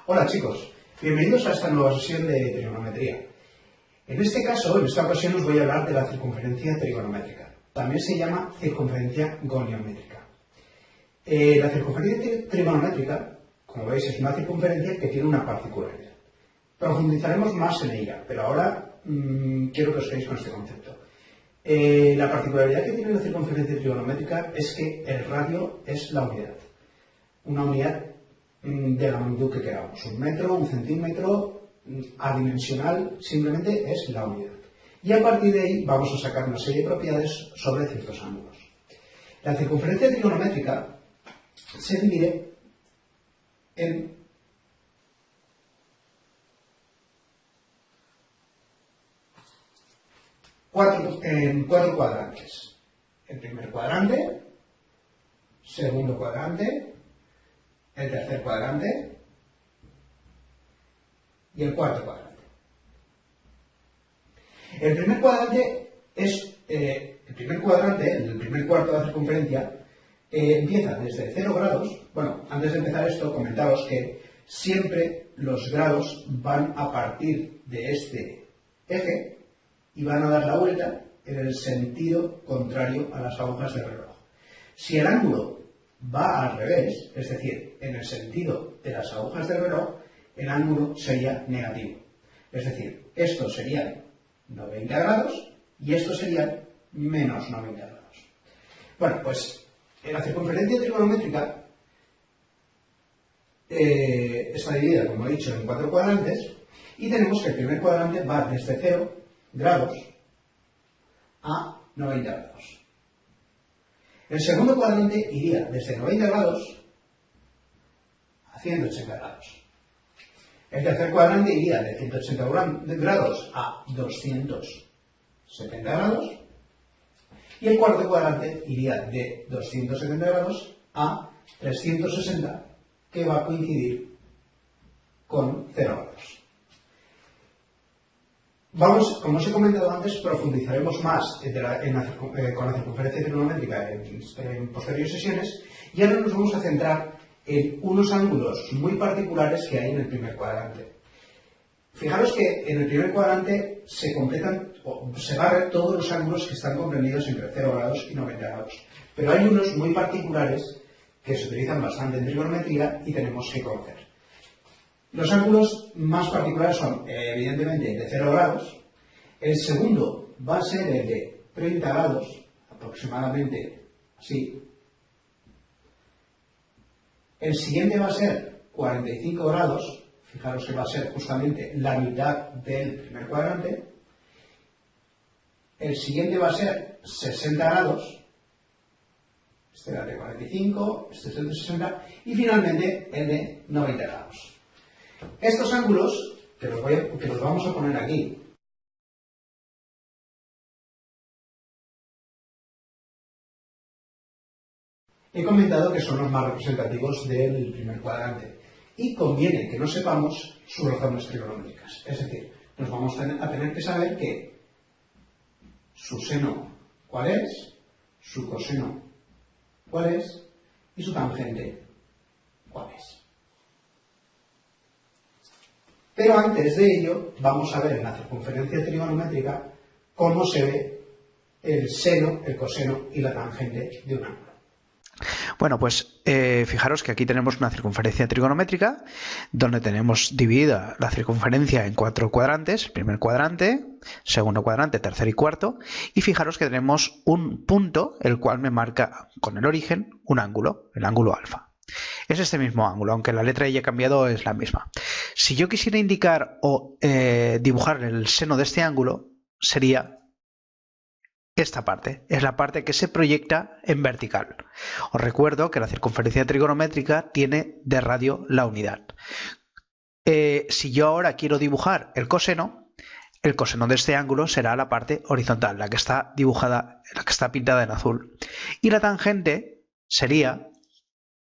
Hola chicos, bienvenidos a esta nueva sesión de trigonometría. En este caso, en esta ocasión os voy a hablar de la circunferencia trigonométrica. También se llama circunferencia goniométrica. La circunferencia trigonométrica, como veis, es una circunferencia que tiene una particularidad. Profundizaremos más en ella, pero ahora quiero que os quedéis con este concepto. La particularidad que tiene la circunferencia trigonométrica es que el radio es la unidad. Una unidad de la magnitud que queramos. Un metro, un centímetro, adimensional, simplemente es la unidad. Y a partir de ahí vamos a sacar una serie de propiedades sobre ciertos ángulos. La circunferencia trigonométrica se divide en cuatro cuadrantes. El primer cuadrante, segundo cuadrante, el tercer cuadrante y el cuarto cuadrante. El primer cuadrante es el primer cuarto de la circunferencia, empieza desde 0 grados. Bueno, antes de empezar esto, comentaros que siempre los grados van a partir de este eje y van a dar la vuelta en el sentido contrario a las agujas del reloj. Si el ángulo va al revés, es decir, en el sentido de las agujas del reloj, el ángulo sería negativo. Es decir, estos serían 90 grados y estos serían menos 90 grados. Bueno, pues en la circunferencia trigonométrica está dividida, como he dicho, en 4 cuadrantes y tenemos que el primer cuadrante va desde 0 grados a 90 grados. El segundo cuadrante iría desde 90 grados a 180 grados. El tercer cuadrante iría de 180 grados a 270 grados. Y el cuarto cuadrante iría de 270 grados a 360, que va a coincidir con 0 grados. Como os he comentado antes, profundizaremos más con la circunferencia trigonométrica en posteriores sesiones y ahora nos vamos a centrar en unos ángulos muy particulares que hay en el primer cuadrante. Fijaros que en el primer cuadrante se barren todos los ángulos que están comprendidos entre 0 grados y 90 grados, pero hay unos muy particulares que se utilizan bastante en trigonometría y tenemos que conocer. Los ángulos más particulares son, evidentemente, de 0 grados. El segundo va a ser el de 30 grados, aproximadamente así. El siguiente va a ser 45 grados. Fijaros que va a ser justamente la mitad del primer cuadrante. El siguiente va a ser 60 grados. Este era el de 45, este es el de 60. Y finalmente el de 90 grados. Estos ángulos, que los vamos a poner aquí, he comentado que son los más representativos del primer cuadrante y conviene que no sepamos sus razones trigonométricas. Es decir, nos vamos a tener que saber que su seno cuál es, su coseno cuál es y su tangente cuál es. Pero antes de ello, vamos a ver en la circunferencia trigonométrica cómo se ve el seno, el coseno y la tangente de un ángulo. Bueno, pues fijaros que aquí tenemos una circunferencia trigonométrica donde tenemos dividida la circunferencia en 4 cuadrantes, primer cuadrante, segundo cuadrante, tercer y cuarto, y fijaros que tenemos un punto el cual me marca con el origen un ángulo, el ángulo alfa. Es este mismo ángulo, aunque la letra haya cambiado, es la misma. Si yo quisiera indicar o dibujar el seno de este ángulo, sería esta parte. Es la parte que se proyecta en vertical. Os recuerdo que la circunferencia trigonométrica tiene de radio la unidad. Si yo ahora quiero dibujar el coseno de este ángulo será la parte horizontal, la que está dibujada, la que está pintada en azul. Y la tangente sería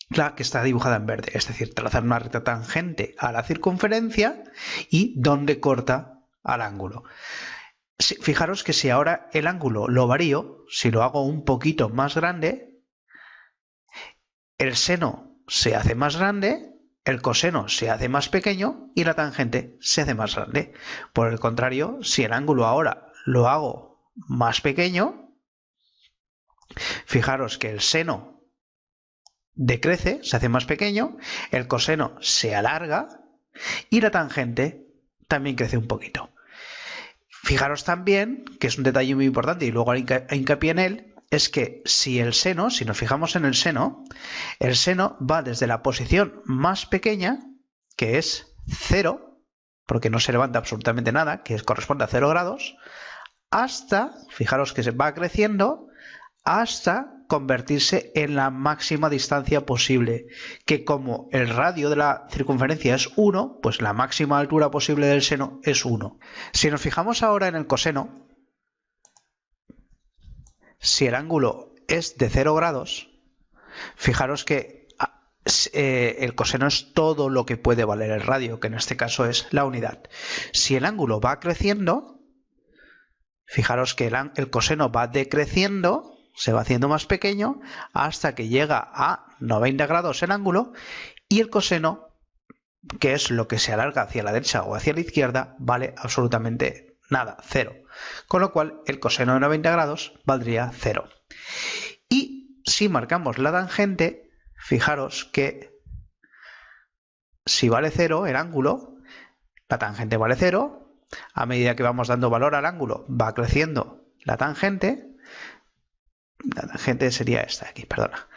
la que está dibujada en verde, es decir, trazar una recta tangente a la circunferencia y donde corta al ángulo. Fijaros que si ahora el ángulo lo varío, si lo hago un poquito más grande, el seno se hace más grande el coseno se hace más pequeño y la tangente se hace más grande. Por el contrario, si el ángulo ahora lo hago más pequeño, fijaros que el seno decrece, se hace más pequeño, el coseno se alarga y la tangente también crece un poquito. Fijaros también, que es un detalle muy importante y luego haré hincapié en él, es que si nos fijamos en el seno va desde la posición más pequeña, que es 0, porque no se levanta absolutamente nada, que corresponde a 0 grados, hasta, fijaros que se va creciendo, hasta convertirse en la máxima distancia posible, que como el radio de la circunferencia es 1, pues la máxima altura posible del seno es 1. Si nos fijamos ahora en el coseno, si el ángulo es de 0 grados, fijaros que el coseno es todo lo que puede valer el radio, que en este caso es la unidad. Si el ángulo va creciendo, fijaros que el coseno va decreciendo, se va haciendo más pequeño hasta que llega a 90 grados el ángulo y el coseno, que es lo que se alarga hacia la derecha o hacia la izquierda, vale absolutamente nada, 0. Con lo cual el coseno de 90 grados valdría 0. Y si marcamos la tangente, fijaros que si vale 0 el ángulo, la tangente vale 0. A medida que vamos dando valor al ángulo va creciendo la tangente. La tangente sería esta aquí, perdona.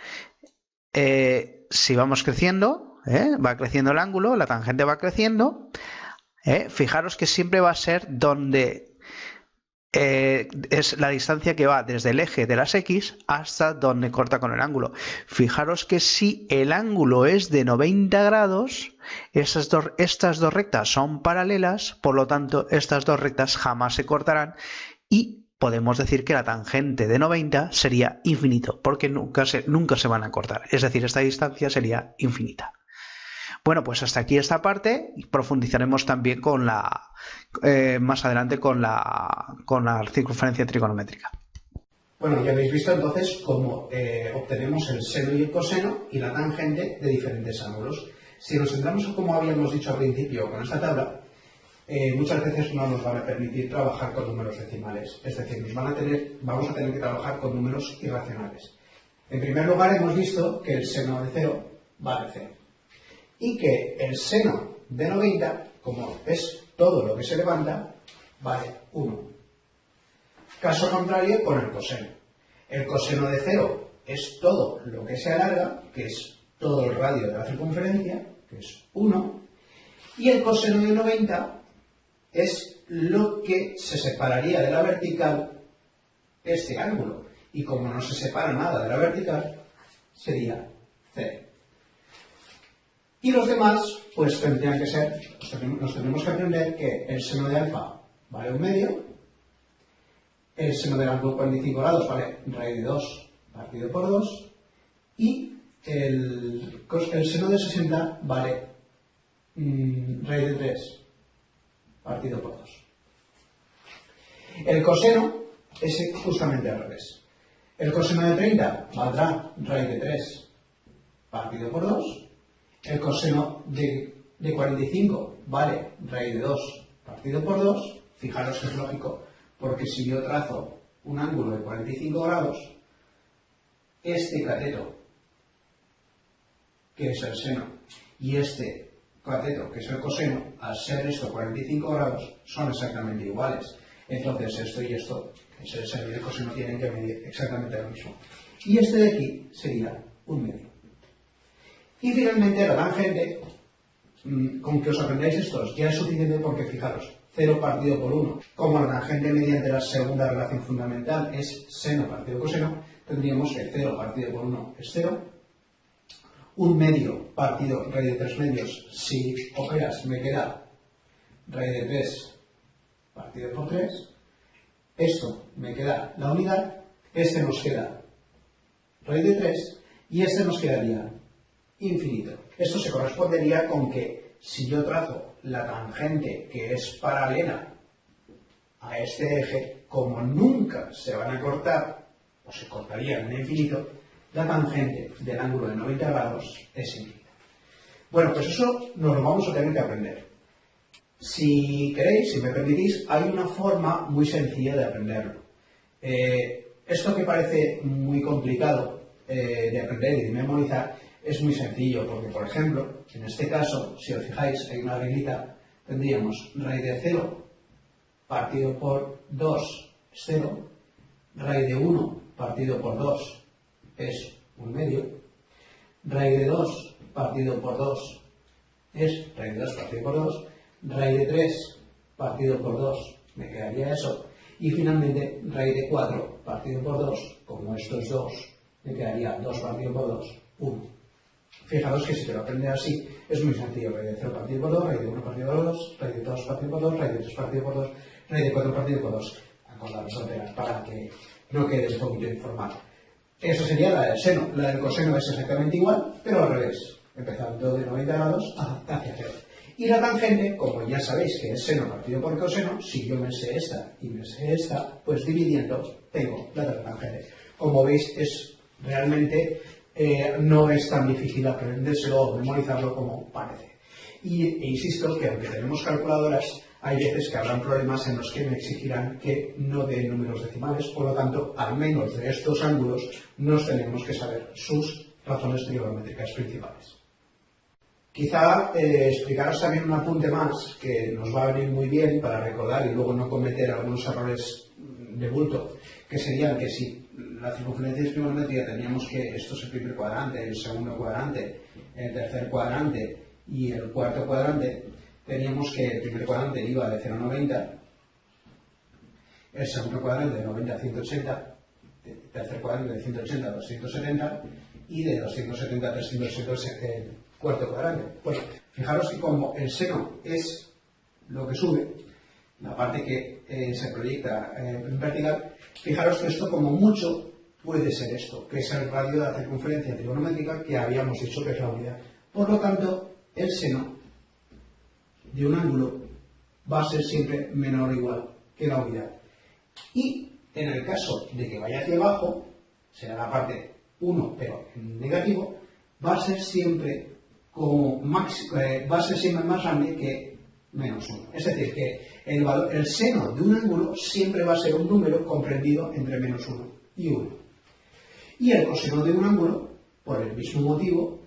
Si vamos creciendo, va creciendo el ángulo, la tangente va creciendo. Fijaros que siempre va a ser donde es la distancia que va desde el eje de las X hasta donde corta con el ángulo. Fijaros que si el ángulo es de 90 grados, estas dos rectas son paralelas, por lo tanto estas dos rectas jamás se cortarán y podemos decir que la tangente de 90 sería infinito, porque nunca se van a cortar. Es decir, esta distancia sería infinita. Bueno, pues hasta aquí esta parte. Profundizaremos también más adelante con la circunferencia trigonométrica. Bueno, ya habéis visto entonces cómo obtenemos el seno y el coseno y la tangente de diferentes ángulos. Si nos centramos, como habíamos dicho al principio con esta tabla, muchas veces no nos van a permitir trabajar con números decimales, es decir, vamos a tener que trabajar con números irracionales. En primer lugar, hemos visto que el seno de 0 vale 0 y que el seno de 90, como es todo lo que se levanta, vale 1. Caso contrario con el coseno. El coseno de 0 es todo lo que se alarga, que es todo el radio de la circunferencia, que es 1, y el coseno de 90 es lo que se separaría de la vertical este ángulo. Y como no se separa nada de la vertical, sería 0. Y los demás, pues tendrían que ser, nos tenemos que aprender que el seno de alfa vale 1 medio, el seno del ángulo 45 grados vale raíz de 2 partido por 2, y el seno de 60 vale raíz de 3 partido por 2. El coseno es justamente al revés. El coseno de 30 valdrá raíz de 3 partido por 2. El coseno de 45 vale raíz de 2 partido por 2. Fijaros que es lógico, porque si yo trazo un ángulo de 45 grados, este cateto, que es el seno, y este cateto, que es el coseno, al ser esto 45 grados, son exactamente iguales. Entonces esto y esto, que es el seno y el coseno, tienen que medir exactamente lo mismo. Y este de aquí sería 1 medio. Y finalmente la tangente, con que os aprendáis estos ya es suficiente, porque fijaros, 0 partido por 1. Como la tangente mediante la segunda relación fundamental es seno partido coseno, tendríamos que 0 partido por 1 es 0. 1 medio partido raíz de 3 medios, si operas me queda raíz de 3 partido por 3. Esto me queda la unidad, este nos queda raíz de 3 y este nos quedaría infinito. Esto se correspondería con que si yo trazo la tangente que es paralela a este eje, como nunca se van a cortar o se cortarían en infinito, la tangente del ángulo de 90 grados es infinita. Bueno, pues eso nos lo vamos a tener que aprender. Si queréis, si me permitís, hay una forma muy sencilla de aprenderlo. Esto que parece muy complicado de aprender y de memorizar es muy sencillo, porque, por ejemplo, en este caso, si os fijáis, hay una reglita, tendríamos raíz de 0 partido por 2 es 0, raíz de 1 partido por 2 es 1/2, raíz de 2 partido por 2 es raíz de 2 partido por 2, raíz de 3 partido por 2, me quedaría eso, y finalmente raíz de 4 partido por 2, como esto es 2, me quedaría 2 partido por 2, 1. Fijaros que si te lo aprendes así, es muy sencillo. Raíz de 0 partido por 2, raíz de 1 partido por 2, raíz de 2 partido por 2, raíz de 3 partido por 2, raíz de 4 partido por 2. Acordaros, para que no quedes un poquito informado. Eso sería la del seno. La del coseno es exactamente igual, pero al revés. Empezando de 90 grados hacia 0. Y la tangente, como ya sabéis que es seno partido por coseno, si yo me sé esta y me sé esta, pues dividiendo tengo la de la tangente. Como veis, es realmente... no es tan difícil aprendérselo o memorizarlo como parece. E insisto que aunque tenemos calculadoras, hay veces que habrán problemas en los que me exigirán que no den números decimales, por lo tanto, al menos de estos ángulos, nos tenemos que saber sus razones trigonométricas principales. Quizá explicaros también un apunte más que nos va a venir muy bien para recordar y luego no cometer algunos errores de bulto, que serían que si la circunferencia de trigonometría teníamos que esto es el primer cuadrante, el segundo cuadrante, el tercer cuadrante y el cuarto cuadrante, teníamos que el primer cuadrante iba de 0 a 90, el segundo cuadrante de 90 a 180, el tercer cuadrante de 180 a 270 y de 270 a 360 el cuarto cuadrante. Bueno, fijaros que como el seno es lo que sube, la parte que se proyecta en vertical, fijaros que esto como mucho puede ser esto, que es el radio de la circunferencia trigonométrica que habíamos dicho que es la unidad. Por lo tanto, el seno de un ángulo va a ser siempre menor o igual que la unidad. Y en el caso de que vaya hacia abajo, será la parte 1 pero en negativo, va a ser siempre va a ser siempre más grande que menos 1. Es decir, que el seno de un ángulo siempre va a ser un número comprendido entre menos 1 y 1. Y el coseno de un ángulo, por el mismo motivo,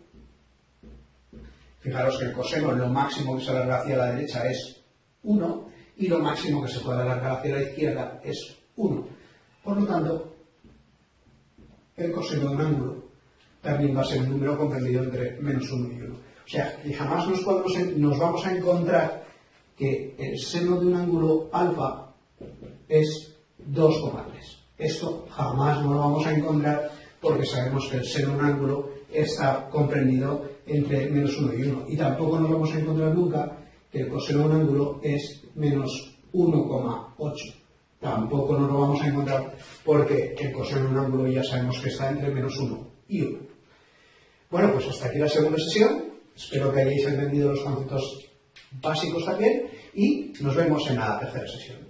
fijaros que el coseno, lo máximo que se alarga hacia la derecha es 1 y lo máximo que se puede alargar hacia la izquierda es 1. Por lo tanto, el coseno de un ángulo también va a ser un número comprendido entre menos 1 y 1. O sea, que jamás nos vamos a encontrar que el seno de un ángulo alfa es 2,3. Esto jamás no lo vamos a encontrar porque sabemos que el seno de un ángulo está comprendido entre menos 1 y 1. Y tampoco nos vamos a encontrar nunca que el coseno de un ángulo es menos 1,8. Tampoco nos lo vamos a encontrar porque el coseno de un ángulo ya sabemos que está entre menos 1 y 1. Bueno, pues hasta aquí la segunda sesión. Espero que hayáis entendido los conceptos básicos también y nos vemos en la tercera sesión.